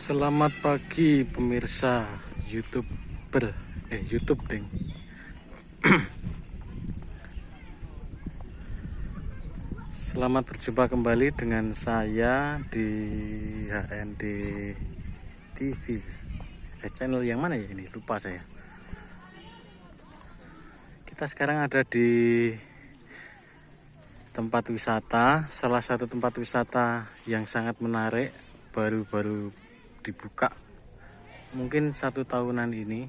Selamat pagi pemirsa YouTube deng. Selamat berjumpa kembali dengan saya di HND TV. Channel yang mana ya ini? Lupa saya. Kita sekarang ada di tempat wisata, salah satu tempat wisata yang sangat menarik, baru-baru dibuka mungkin 1 tahunan ini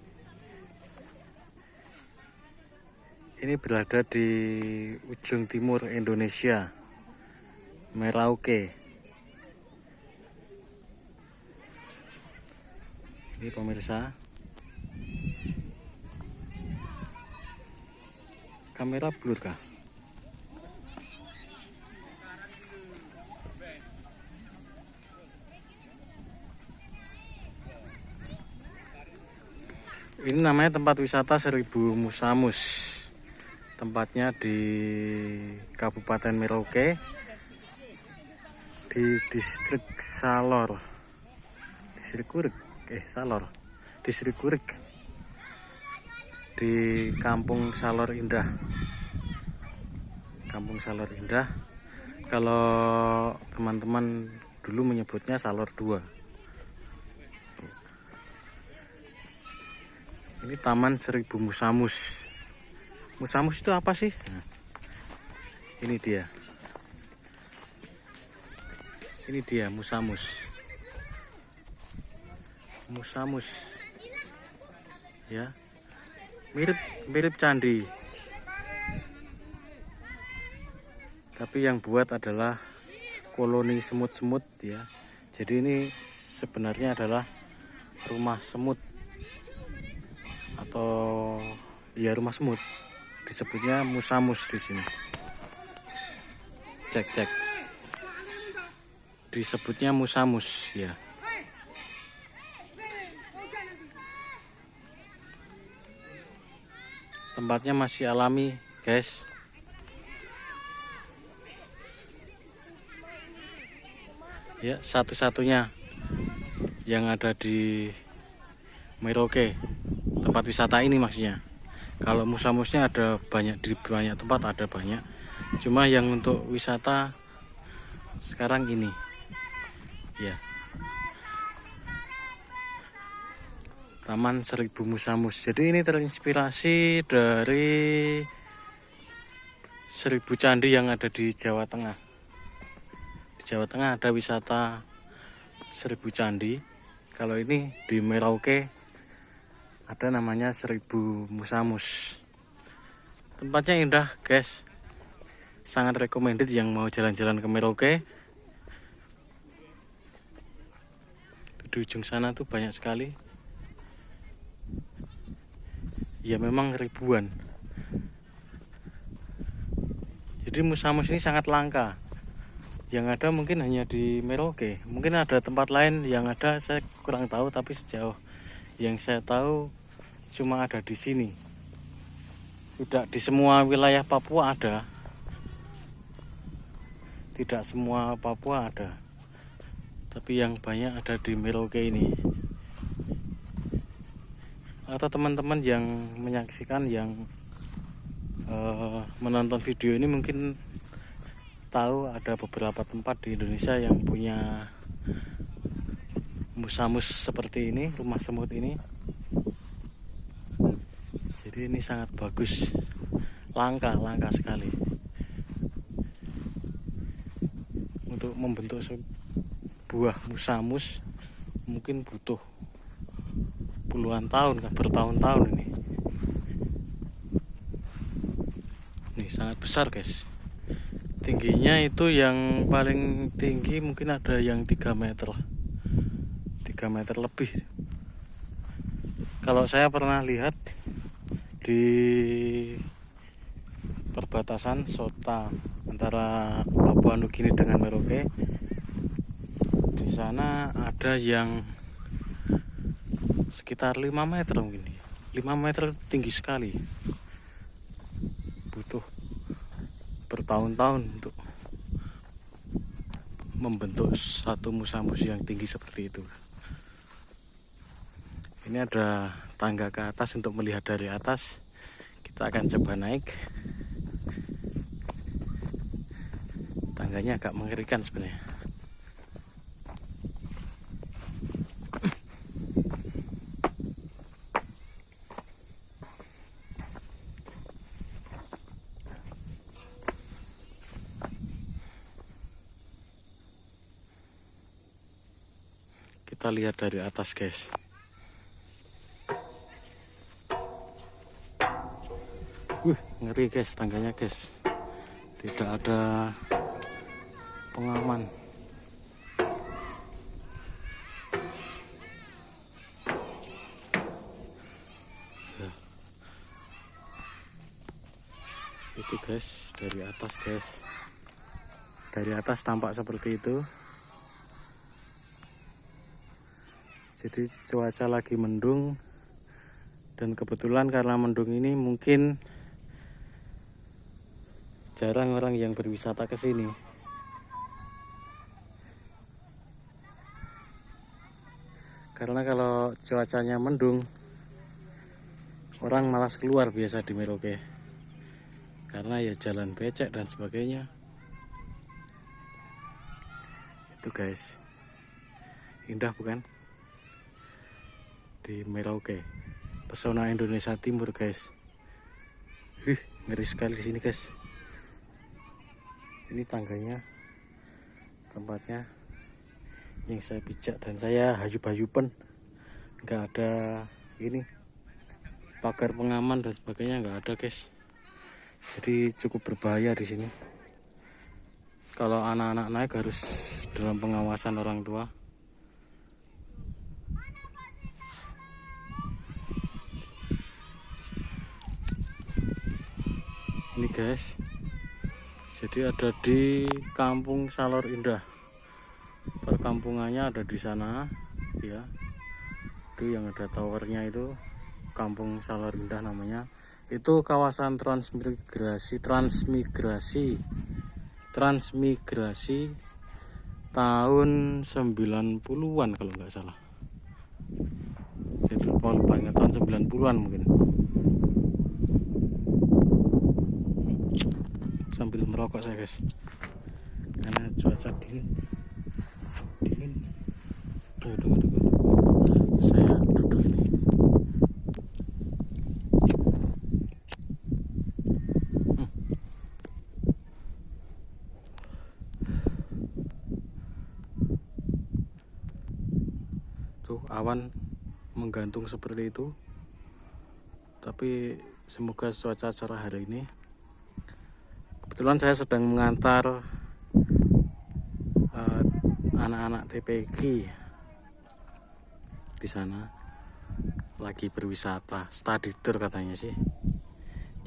berada di ujung timur Indonesia, Merauke. Ini pemirsa, kamera blur kah? Ini namanya tempat wisata Seribu Musamus. Tempatnya di Kabupaten Merauke, di Distrik Salor, Distrik Kurik, di Kampung Salor Indah. Kalau teman-teman dulu menyebutnya Salor 2. Ini Taman Seribu Musamus. Musamus itu apa sih? Nah, ini dia Musamus. Ya, mirip candi. Tapi yang buat adalah koloni semut-semut ya. Jadi ini sebenarnya adalah rumah semut atau ya rumah semut. Disebutnya Musamus di sini. Cek. Disebutnya Musamus ya. Tempatnya masih alami, guys. Ya, satu-satunya yang ada di Merauke, tempat wisata ini maksudnya. Kalau Musamusnya ada banyak, di banyak tempat ada banyak. Cuma yang untuk wisata sekarang ini ya, Taman Seribu Musamus. Jadi ini terinspirasi dari 1000 candi yang ada di Jawa Tengah. Di Jawa Tengah ada wisata 1000 candi. Kalau ini di Merauke ada namanya Seribu Musamus. Tempatnya indah, guys. Sangat recommended yang mau jalan-jalan ke Merauke. Di ujung sana tuh banyak sekali. Ya memang ribuan. Jadi Musamus ini sangat langka. Yang ada mungkin hanya di Merauke. Mungkin ada tempat lain yang ada, saya kurang tahu, tapi sejauh yang saya tahu cuma ada di sini. Tidak di semua wilayah Papua ada. Tidak semua Papua ada. Tapi yang banyak ada di Merauke ini. Atau teman-teman yang menyaksikan, yang menonton video ini mungkin tahu ada beberapa tempat di Indonesia yang punya Musamus seperti ini, rumah semut ini. Jadi ini sangat bagus, langka sekali. Untuk membentuk sebuah Musamus mungkin butuh puluhan tahun, bertahun-tahun ini. Ini sangat besar, guys. Tingginya itu yang paling tinggi mungkin ada yang 3 meter lebih. Kalau saya pernah lihat di perbatasan Sota antara Papua Nugini dengan Merauke, di sana ada yang sekitar 5 meter mungkin. 5 meter tinggi sekali. Butuh bertahun-tahun untuk membentuk satu musamus yang tinggi seperti itu. Ini ada tangga ke atas untuk melihat dari atas. Kita akan coba naik. Tangganya agak mengerikan sebenarnya. Kita lihat dari atas, guys. Ngeri, guys, tangganya, guys. Tidak ada pengaman. Ya. Itu, guys, dari atas, guys. Dari atas tampak seperti itu. Jadi cuaca lagi mendung, dan kebetulan karena mendung ini mungkin jarang orang yang berwisata ke sini. Karena kalau cuacanya mendung, orang malas keluar biasa di Merauke. Karena ya jalan becek dan sebagainya. Itu, guys. Indah bukan? Di Merauke, pesona Indonesia Timur, guys. Ngeri sekali di sini, guys. Ini tangganya, tempatnya yang saya pijak, dan saya hayup-hayupen. Nggak ada ini pagar pengaman dan sebagainya, nggak ada, guys. Jadi cukup berbahaya di sini. Kalau anak-anak naik harus dalam pengawasan orang tua. Ini, guys, jadi ada di Kampung Salor Indah. Perkampungannya ada di sana, ya. Itu yang ada towernya, itu Kampung Salor Indah namanya. Itu kawasan transmigrasi tahun 90-an kalau nggak salah. Saya lupa tahun 90-an mungkin. Sambil merokok saya, guys, karena cuaca dingin. Tunggu, saya duduk ini. Tuh awan menggantung seperti itu, tapi semoga cuaca cerah hari ini. Kebetulan saya sedang mengantar anak-anak TPG di sana, lagi berwisata, study tour katanya sih.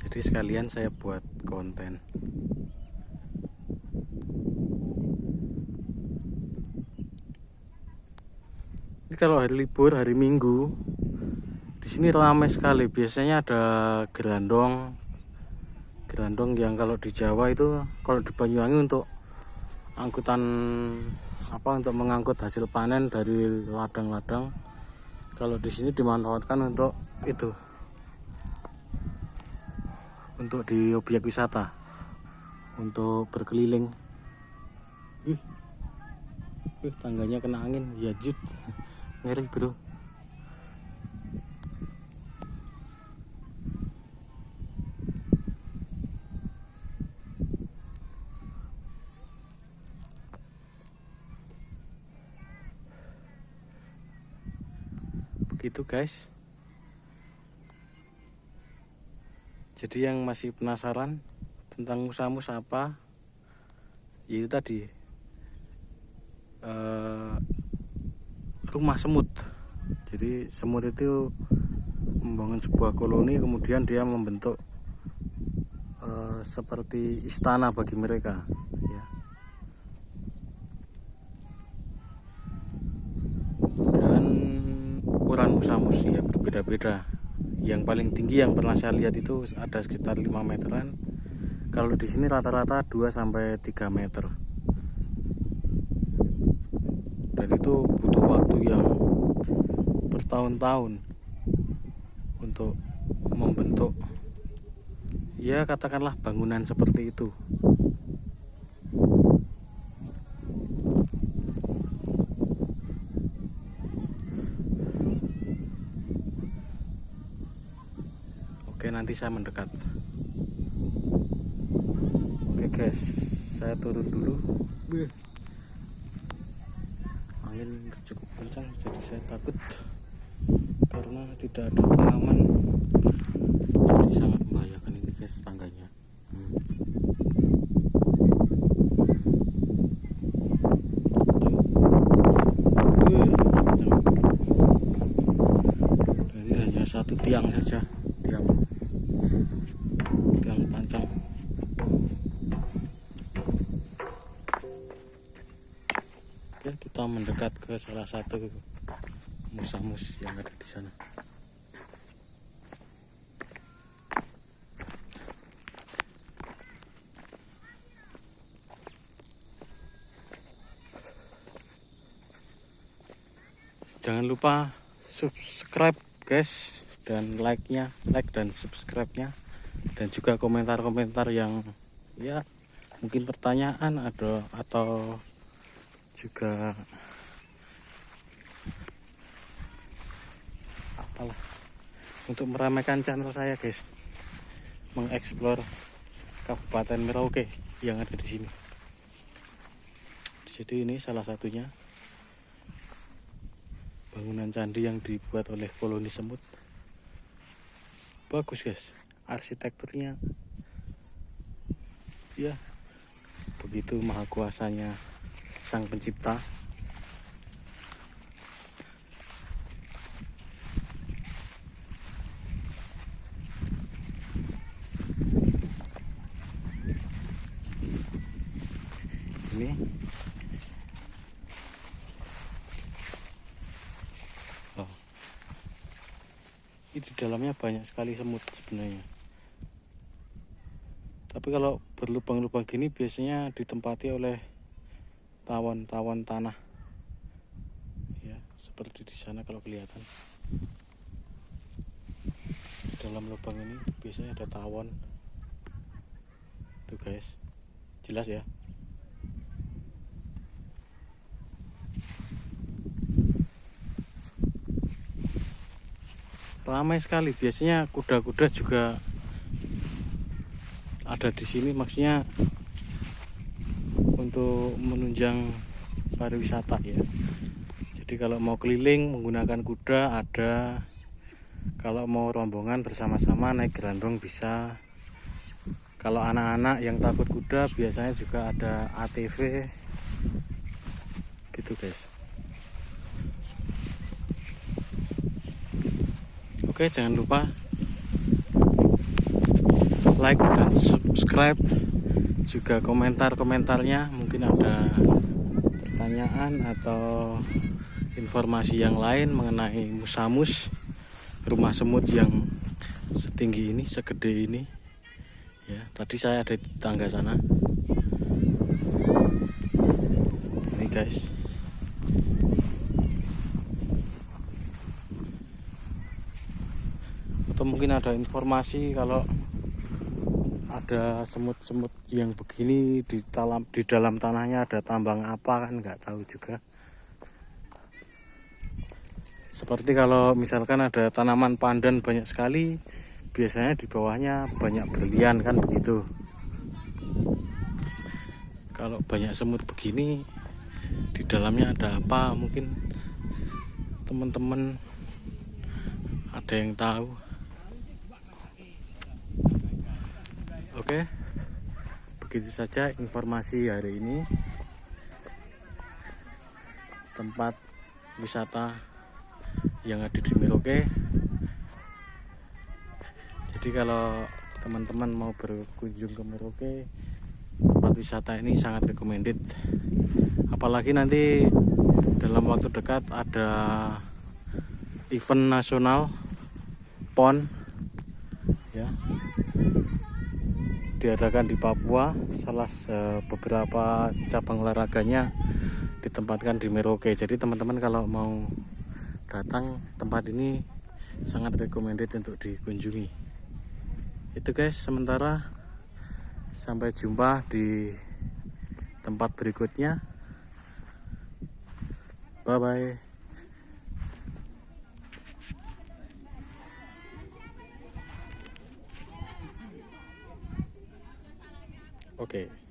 Jadi sekalian saya buat konten. Ini kalau hari libur, hari Minggu, di sini ramai sekali. Biasanya ada gerandong yang kalau di Jawa itu, kalau di Banyuwangi untuk angkutan untuk mengangkut hasil panen dari ladang-ladang. Kalau di sini dimanfaatkan untuk itu, untuk di objek wisata, untuk berkeliling. Tangganya kena angin, ya jut. Ngeri, bro. Begitu, guys. Jadi yang masih penasaran tentang Musa apa, yaitu tadi rumah semut. Jadi semut itu membangun sebuah koloni, kemudian dia membentuk seperti istana bagi mereka, ya. Dan ukuran musamus ya berbeda-beda. Yang paling tinggi yang pernah saya lihat itu ada sekitar 5 meteran. Kalau di sini rata-rata 2-3 meter. Dan itu butuh waktu yang bertahun-tahun untuk membentuk, ya katakanlah bangunan seperti itu. Oke, nanti saya mendekat. Oke guys, saya turun dulu. Angin cukup kencang, jadi saya takut karena tidak ada pengaman, jadi sangat membahayakan ini guys tangganya. Dan ini hanya satu tiang saja, tiang panjang. Ya, kita mendekat ke salah satu musamus yang ada di sana. Jangan lupa subscribe guys, dan like dan subscribe-nya, dan juga komentar-komentar yang ya mungkin pertanyaan ada atau juga apalah, untuk meramaikan channel saya guys, mengeksplor Kabupaten Merauke yang ada di sini. Jadi ini salah satunya bangunan candi yang dibuat oleh koloni semut. Bagus guys, arsitekturnya ya begitu maha kuasanya sang pencipta. Ini ini di dalamnya banyak sekali semut sebenarnya, tapi kalau berlubang-lubang gini biasanya ditempati oleh tawon-tawon tanah ya, seperti di sana kalau kelihatan. Di dalam lubang ini biasanya ada tawon tuh guys, jelas ya. Ramai sekali, biasanya kuda-kuda juga ada di sini, maksudnya untuk menunjang pariwisata ya. Jadi kalau mau keliling menggunakan kuda ada, kalau mau rombongan bersama-sama naik gerandong bisa. Kalau anak-anak yang takut kuda biasanya juga ada ATV gitu guys. Oke, jangan lupa like dan subscribe, juga komentar-komentarnya, mungkin ada pertanyaan atau informasi yang lain mengenai musamus, rumah semut yang setinggi ini, segede ini ya. Tadi saya ada di tangga sana ini guys. Atau mungkin ada informasi kalau ada semut-semut yang begini di dalam tanahnya ada tambang apa, kan nggak tahu juga. Seperti kalau misalkan ada tanaman pandan banyak sekali, biasanya di bawahnya banyak berlian kan begitu. Kalau banyak semut begini, di dalamnya ada apa, mungkin teman-teman ada yang tahu. Oke, begitu saja informasi hari ini. Tempat wisata yang ada di Merauke. Jadi kalau teman-teman mau berkunjung ke Merauke, tempat wisata ini sangat recommended. Apalagi nanti dalam waktu dekat ada event nasional PON ya, diadakan di Papua. Salah beberapa cabang olahraganya ditempatkan di Merauke. Jadi teman-teman kalau mau datang, tempat ini sangat recommended untuk dikunjungi. Itu guys, sementara sampai jumpa di tempat berikutnya. Bye bye. Oke.